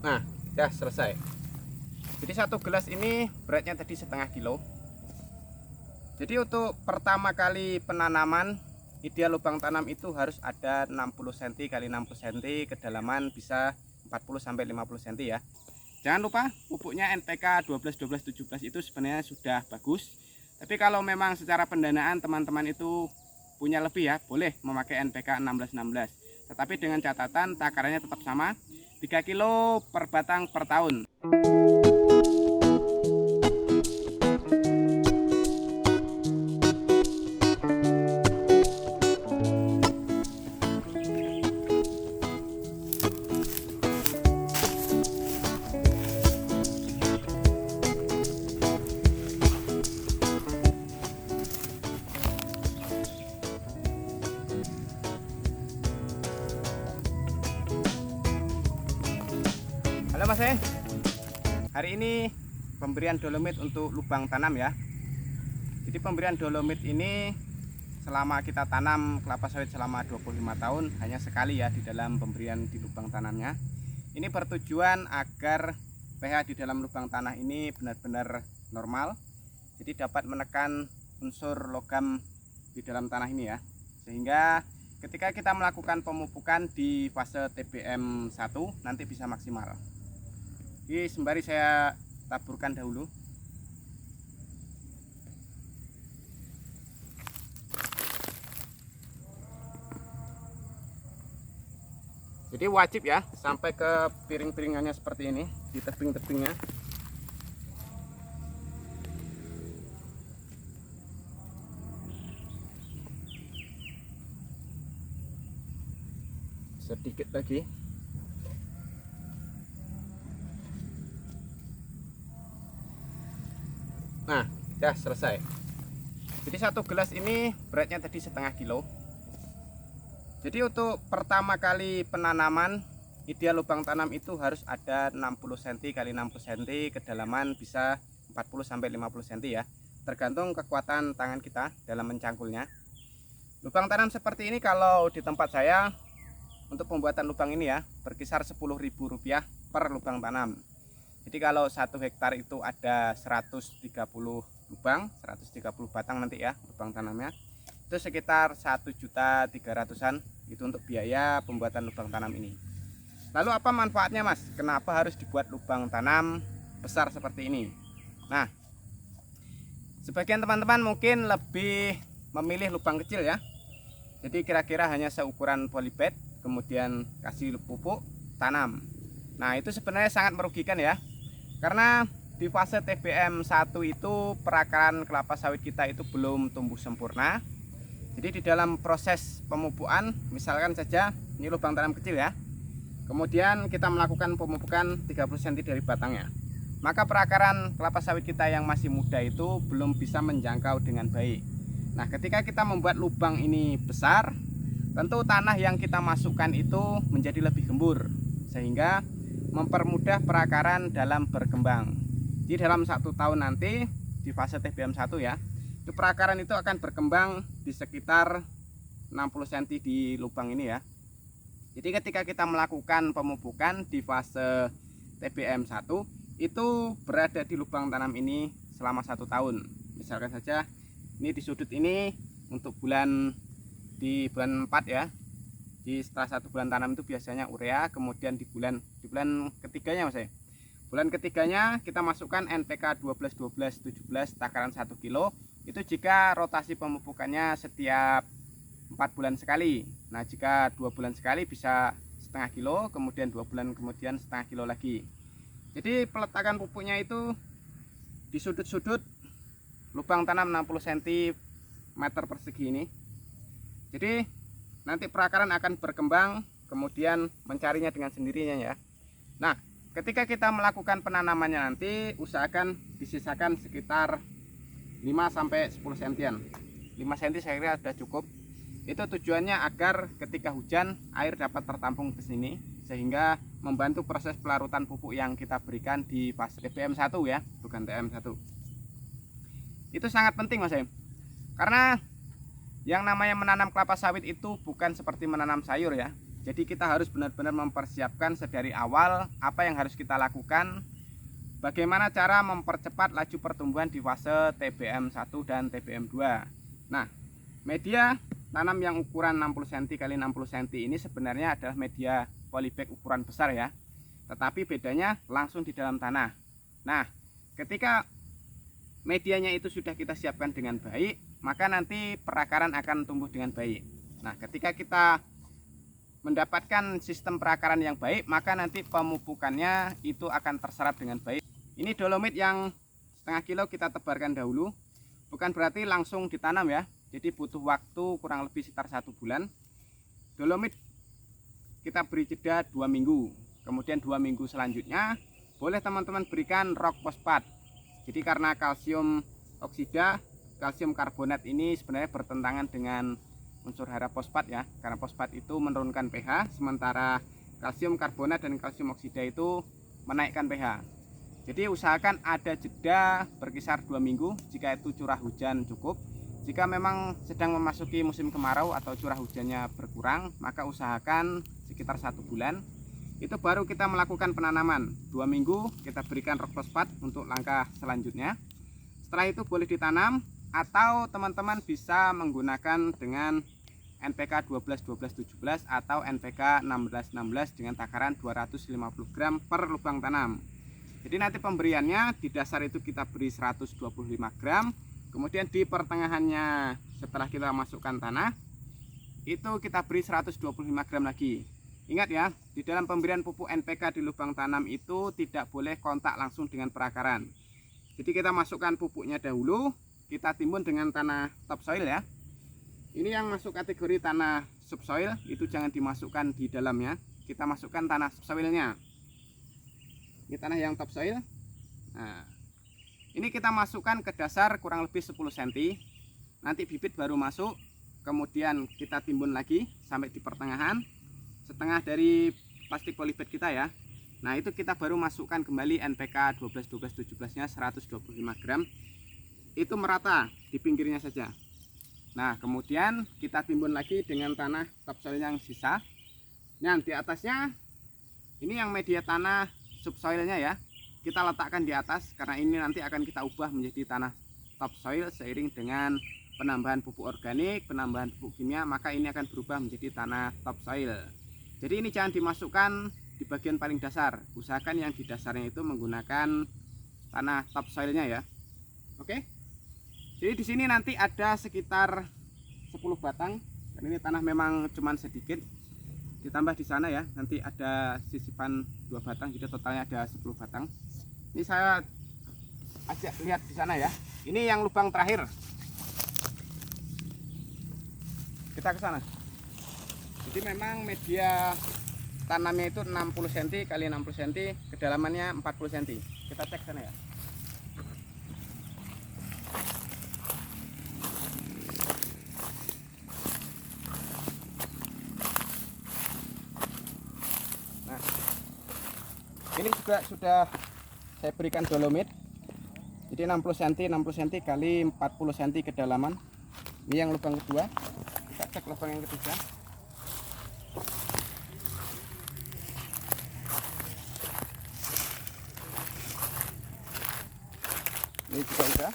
Nah, udah selesai. Jadi satu gelas ini beratnya tadi setengah kilo. Jadi untuk pertama kali penanaman, ideal lubang tanam itu harus ada 60 cm x 60 cm, kedalaman bisa 40 sampai 50 cm ya. Jangan lupa pupuknya NPK 12 12 17 itu sebenarnya sudah bagus. Tapi kalau memang secara pendanaan teman-teman itu punya lebih ya, boleh memakai NPK 16 16. Tetapi dengan catatan takarannya tetap sama, 3 kilo per batang per tahun. Halo Mas, hari ini pemberian dolomit untuk lubang tanam ya. Jadi pemberian dolomit ini selama kita tanam kelapa sawit selama 25 tahun hanya sekali ya di dalam pemberian di lubang tanamnya. Ini bertujuan agar pH di dalam lubang tanah ini benar-benar normal. Jadi dapat menekan unsur logam di dalam tanah ini ya. Sehingga ketika kita melakukan pemupukan di fase TBM 1 nanti bisa maksimal. Jadi sembari saya taburkan dahulu. Jadi wajib ya sampai ke piring-piringannya seperti ini, di tebing-tebingnya. Sedikit lagi. Nah, sudah selesai. Jadi satu gelas ini beratnya tadi setengah kilo. Jadi untuk pertama kali penanaman, ideal lubang tanam itu harus ada 60 cm x 60 cm, kedalaman bisa 40 sampai 50 cm ya. Tergantung kekuatan tangan kita dalam mencangkulnya. Lubang tanam seperti ini kalau di tempat saya untuk pembuatan lubang ini ya berkisar Rp10.000 per lubang tanam. Jadi kalau 1 hektar itu ada 130 lubang, 130 batang nanti ya lubang tanamnya. Itu sekitar 1.300.000-an itu untuk biaya pembuatan lubang tanam ini. Lalu apa manfaatnya Mas? Kenapa harus dibuat lubang tanam besar seperti ini? Nah, sebagian teman-teman mungkin lebih memilih lubang kecil ya. Jadi kira-kira hanya seukuran polybag, kemudian kasih pupuk, tanam. Nah itu sebenarnya sangat merugikan ya. Karena di fase TBM 1 itu perakaran kelapa sawit kita itu belum tumbuh sempurna. Jadi di dalam proses pemupukan, misalkan saja ini lubang tanam kecil ya. Kemudian kita melakukan pemupukan 30 cm dari batangnya. Maka perakaran kelapa sawit kita yang masih muda itu belum bisa menjangkau dengan baik. Nah, ketika kita membuat lubang ini besar, tentu tanah yang kita masukkan itu menjadi lebih gembur sehingga mempermudah perakaran dalam berkembang. Jadi dalam 1 tahun nanti di fase TBM 1 ya, itu perakaran itu akan berkembang di sekitar 60 cm di lubang ini ya. Jadi ketika kita melakukan pemupukan di fase TBM 1 itu berada di lubang tanam ini selama 1 tahun. Misalkan saja ini di sudut ini untuk di bulan 4 ya. Di setelah 1 bulan tanam itu biasanya urea, kemudian di bulan ketiganya Mas ya. Bulan ketiganya kita masukkan NPK 12 12 17 takaran 1 kilo. Itu jika rotasi pemupukannya setiap 4 bulan sekali. Nah, jika 2 bulan sekali bisa setengah kilo, kemudian 2 bulan kemudian setengah kilo lagi. Jadi peletakan pupuknya itu di sudut-sudut lubang tanam 60 cm persegi ini. Jadi nanti perakaran akan berkembang, kemudian mencarinya dengan sendirinya ya. Nah, ketika kita melakukan penanamannya nanti usahakan disisakan sekitar 5 sampai 10 cm. 5 cm saya kira sudah cukup. Itu tujuannya agar ketika hujan air dapat tertampung ke sini sehingga membantu proses pelarutan pupuk yang kita berikan di fase TBM 1 ya, bukan TM 1. Itu sangat penting Mas. Karena yang namanya menanam kelapa sawit itu bukan seperti menanam sayur ya. Jadi kita harus benar-benar mempersiapkan sedari awal apa yang harus kita lakukan, bagaimana cara mempercepat laju pertumbuhan di fase TBM 1 dan TBM 2. Nah, media tanam yang ukuran 60 cm x 60 cm ini sebenarnya adalah media polybag ukuran besar ya, tetapi bedanya langsung di dalam tanah. Nah, ketika medianya itu sudah kita siapkan dengan baik, maka nanti perakaran akan tumbuh dengan baik. Nah, ketika kita mendapatkan sistem perakaran yang baik, maka nanti pemupukannya itu akan terserap dengan baik. Ini dolomit yang setengah kilo kita tebarkan dahulu, bukan berarti langsung ditanam ya, jadi butuh waktu kurang lebih sekitar 1 bulan. Dolomit kita beri jeda 2 minggu, kemudian 2 minggu selanjutnya boleh teman-teman berikan rock fosfat. Jadi karena kalsium oksida, kalsium karbonat ini sebenarnya bertentangan dengan unsur hara fosfat ya, karena fosfat itu menurunkan pH, sementara kalsium karbonat dan kalsium oksida itu menaikkan pH. Jadi usahakan ada jeda berkisar 2 minggu jika itu curah hujan cukup. Jika memang sedang memasuki musim kemarau atau curah hujannya berkurang, maka usahakan sekitar 1 bulan itu baru kita melakukan penanaman. 2 minggu kita berikan rock fosfat untuk langkah selanjutnya. Setelah itu boleh ditanam, atau teman-teman bisa menggunakan dengan NPK 12-12-17 atau NPK 16-16 dengan takaran 250 gram per lubang tanam. Jadi nanti pemberiannya di dasar itu kita beri 125 gram, kemudian di pertengahannya setelah kita masukkan tanah itu kita beri 125 gram lagi. Ingat ya, di dalam pemberian pupuk NPK di lubang tanam itu tidak boleh kontak langsung dengan perakaran. Jadi kita masukkan pupuknya dahulu, kita timbun dengan tanah topsoil ya. Ini yang masuk kategori tanah subsoil, itu jangan dimasukkan di dalamnya. Kita masukkan tanah subsoilnya. Ini tanah yang topsoil. Nah, ini kita masukkan ke dasar kurang lebih 10 cm. Nanti bibit baru masuk, kemudian kita timbun lagi sampai di pertengahan, setengah dari plastik polybag kita ya. Nah, itu kita baru masukkan kembali NPK 12-12-17-nya 125 gram. Itu merata di pinggirnya saja. Nah, kemudian kita timbun lagi dengan tanah topsoil yang sisa. Nah, di atasnya ini yang media tanah subsoilnya ya, kita letakkan di atas karena ini nanti akan kita ubah menjadi tanah topsoil seiring dengan penambahan pupuk organik, penambahan pupuk kimia, maka ini akan berubah menjadi tanah topsoil. Jadi ini jangan dimasukkan di bagian paling dasar, usahakan yang di dasarnya itu menggunakan tanah topsoilnya ya. Oke. Jadi di sini nanti ada sekitar 10 batang, dan ini tanah memang cuman sedikit. Ditambah di sana ya, nanti ada sisipan 2 batang, jadi totalnya ada 10 batang. Ini saya ajak lihat di sana ya. Ini yang lubang terakhir. Kita ke sana. Jadi memang media tanamnya itu 60 cm x 60 cm, kedalamannya 40 cm. Kita cek sana ya. Ini juga sudah saya berikan dolomit. Jadi 60 cm 60 cm kali 40 cm kedalaman. Ini yang lubang kedua. Kita cek lubang yang ketiga. Ini juga udah.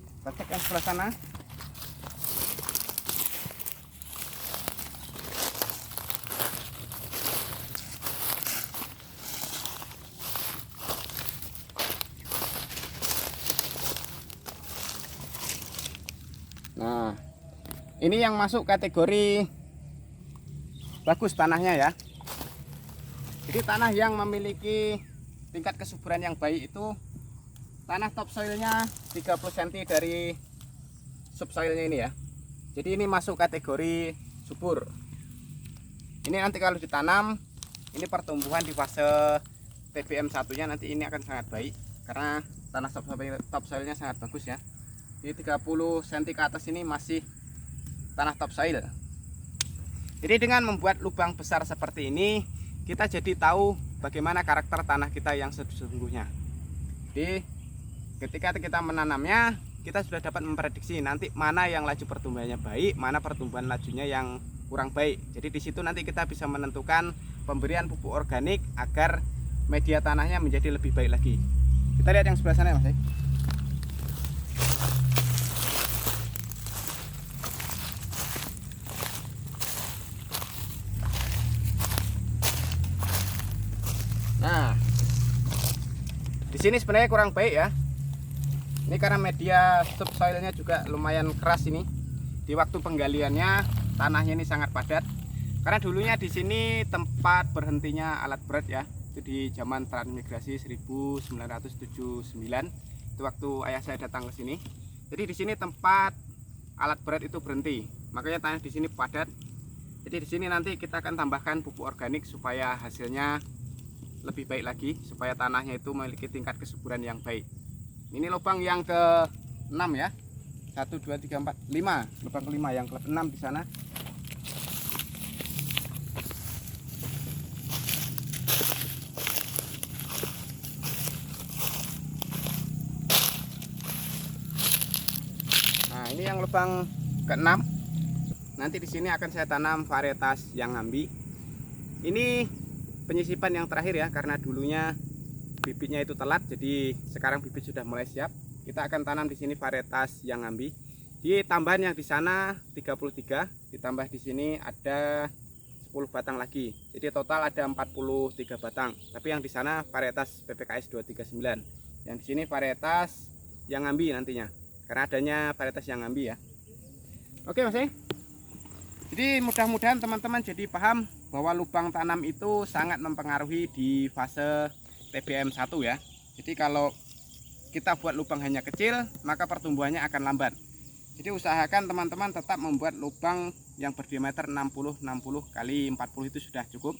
Kita cek yang sebelah sana. Nah, ini yang masuk kategori bagus tanahnya ya. Jadi tanah yang memiliki tingkat kesuburan yang baik itu tanah topsoilnya 30 cm dari subsoilnya ini ya. Jadi ini masuk kategori subur. Ini nanti kalau ditanam, ini pertumbuhan di fase TBM 1-nya nanti ini akan sangat baik karena tanah topsoilnya sangat bagus ya. Jadi 30 cm ke atas ini masih tanah topsoil. Jadi dengan membuat lubang besar seperti ini, kita jadi tahu bagaimana karakter tanah kita yang sesungguhnya. Jadi ketika kita menanamnya, kita sudah dapat memprediksi nanti mana yang laju pertumbuhannya baik, mana pertumbuhan lajunya yang kurang baik. Jadi di situ nanti kita bisa menentukan pemberian pupuk organik agar media tanahnya menjadi lebih baik lagi. Kita lihat yang sebelah sana ya Mas. Nah, di sini sebenarnya kurang baik ya. Ini karena media subsoilnya juga lumayan keras ini. Di waktu penggaliannya tanahnya ini sangat padat. Karena dulunya di sini tempat berhentinya alat berat ya. Itu di zaman transmigrasi 1979. Itu waktu ayah saya datang ke sini. Jadi di sini tempat alat berat itu berhenti. Makanya tanah di sini padat. Jadi di sini nanti kita akan tambahkan pupuk organik supaya hasilnya lebih baik lagi, supaya tanahnya itu memiliki tingkat kesuburan yang baik. Ini lubang yang ke-6 ya. 1 2 3 4 5. Lubang ke-5 yang ke-6 di sana. Nah, ini yang lubang ke-6. Nanti di sini akan saya tanam varietas yang ngambi. Ini penyisipan yang terakhir ya, karena dulunya bibitnya itu telat, jadi sekarang bibit sudah mulai siap. Kita akan tanam di sini varietas yang ngambi. Di tambahan yang di sana 33, ditambah di sini ada 10 batang lagi. Jadi total ada 43 batang. Tapi yang di sana varietas PPKS 239. Yang di sini varietas yang ngambi nantinya. Karena adanya varietas yang ngambi ya. Oke Mas. Jadi mudah-mudahan teman-teman jadi paham bahwa lubang tanam itu sangat mempengaruhi di fase TBM 1 ya. Jadi kalau kita buat lubang hanya kecil, maka pertumbuhannya akan lambat. Jadi usahakan teman-teman tetap membuat lubang yang berdiameter 60 kali 40 itu sudah cukup.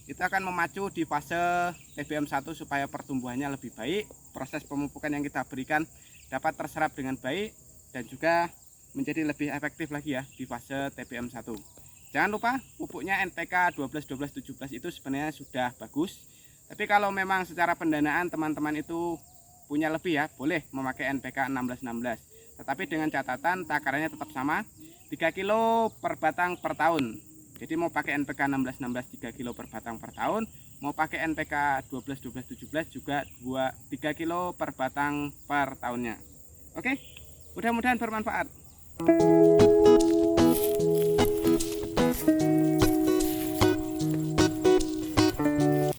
Itu akan memacu di fase TBM 1 supaya pertumbuhannya lebih baik, proses pemupukan yang kita berikan dapat terserap dengan baik dan juga menjadi lebih efektif lagi ya di fase TBM 1. Jangan lupa pupuknya NPK 12 12 17 itu sebenarnya sudah bagus. Tapi kalau memang secara pendanaan teman-teman itu punya lebih ya, boleh memakai NPK 16 16. Tetapi dengan catatan takarannya tetap sama, 3 kilo per batang per tahun. Jadi mau pakai NPK 16 16 3 kilo per batang per tahun, mau pakai NPK 12 12 17 juga 3 kilo per batang per tahunnya. Oke? Mudah-mudahan bermanfaat.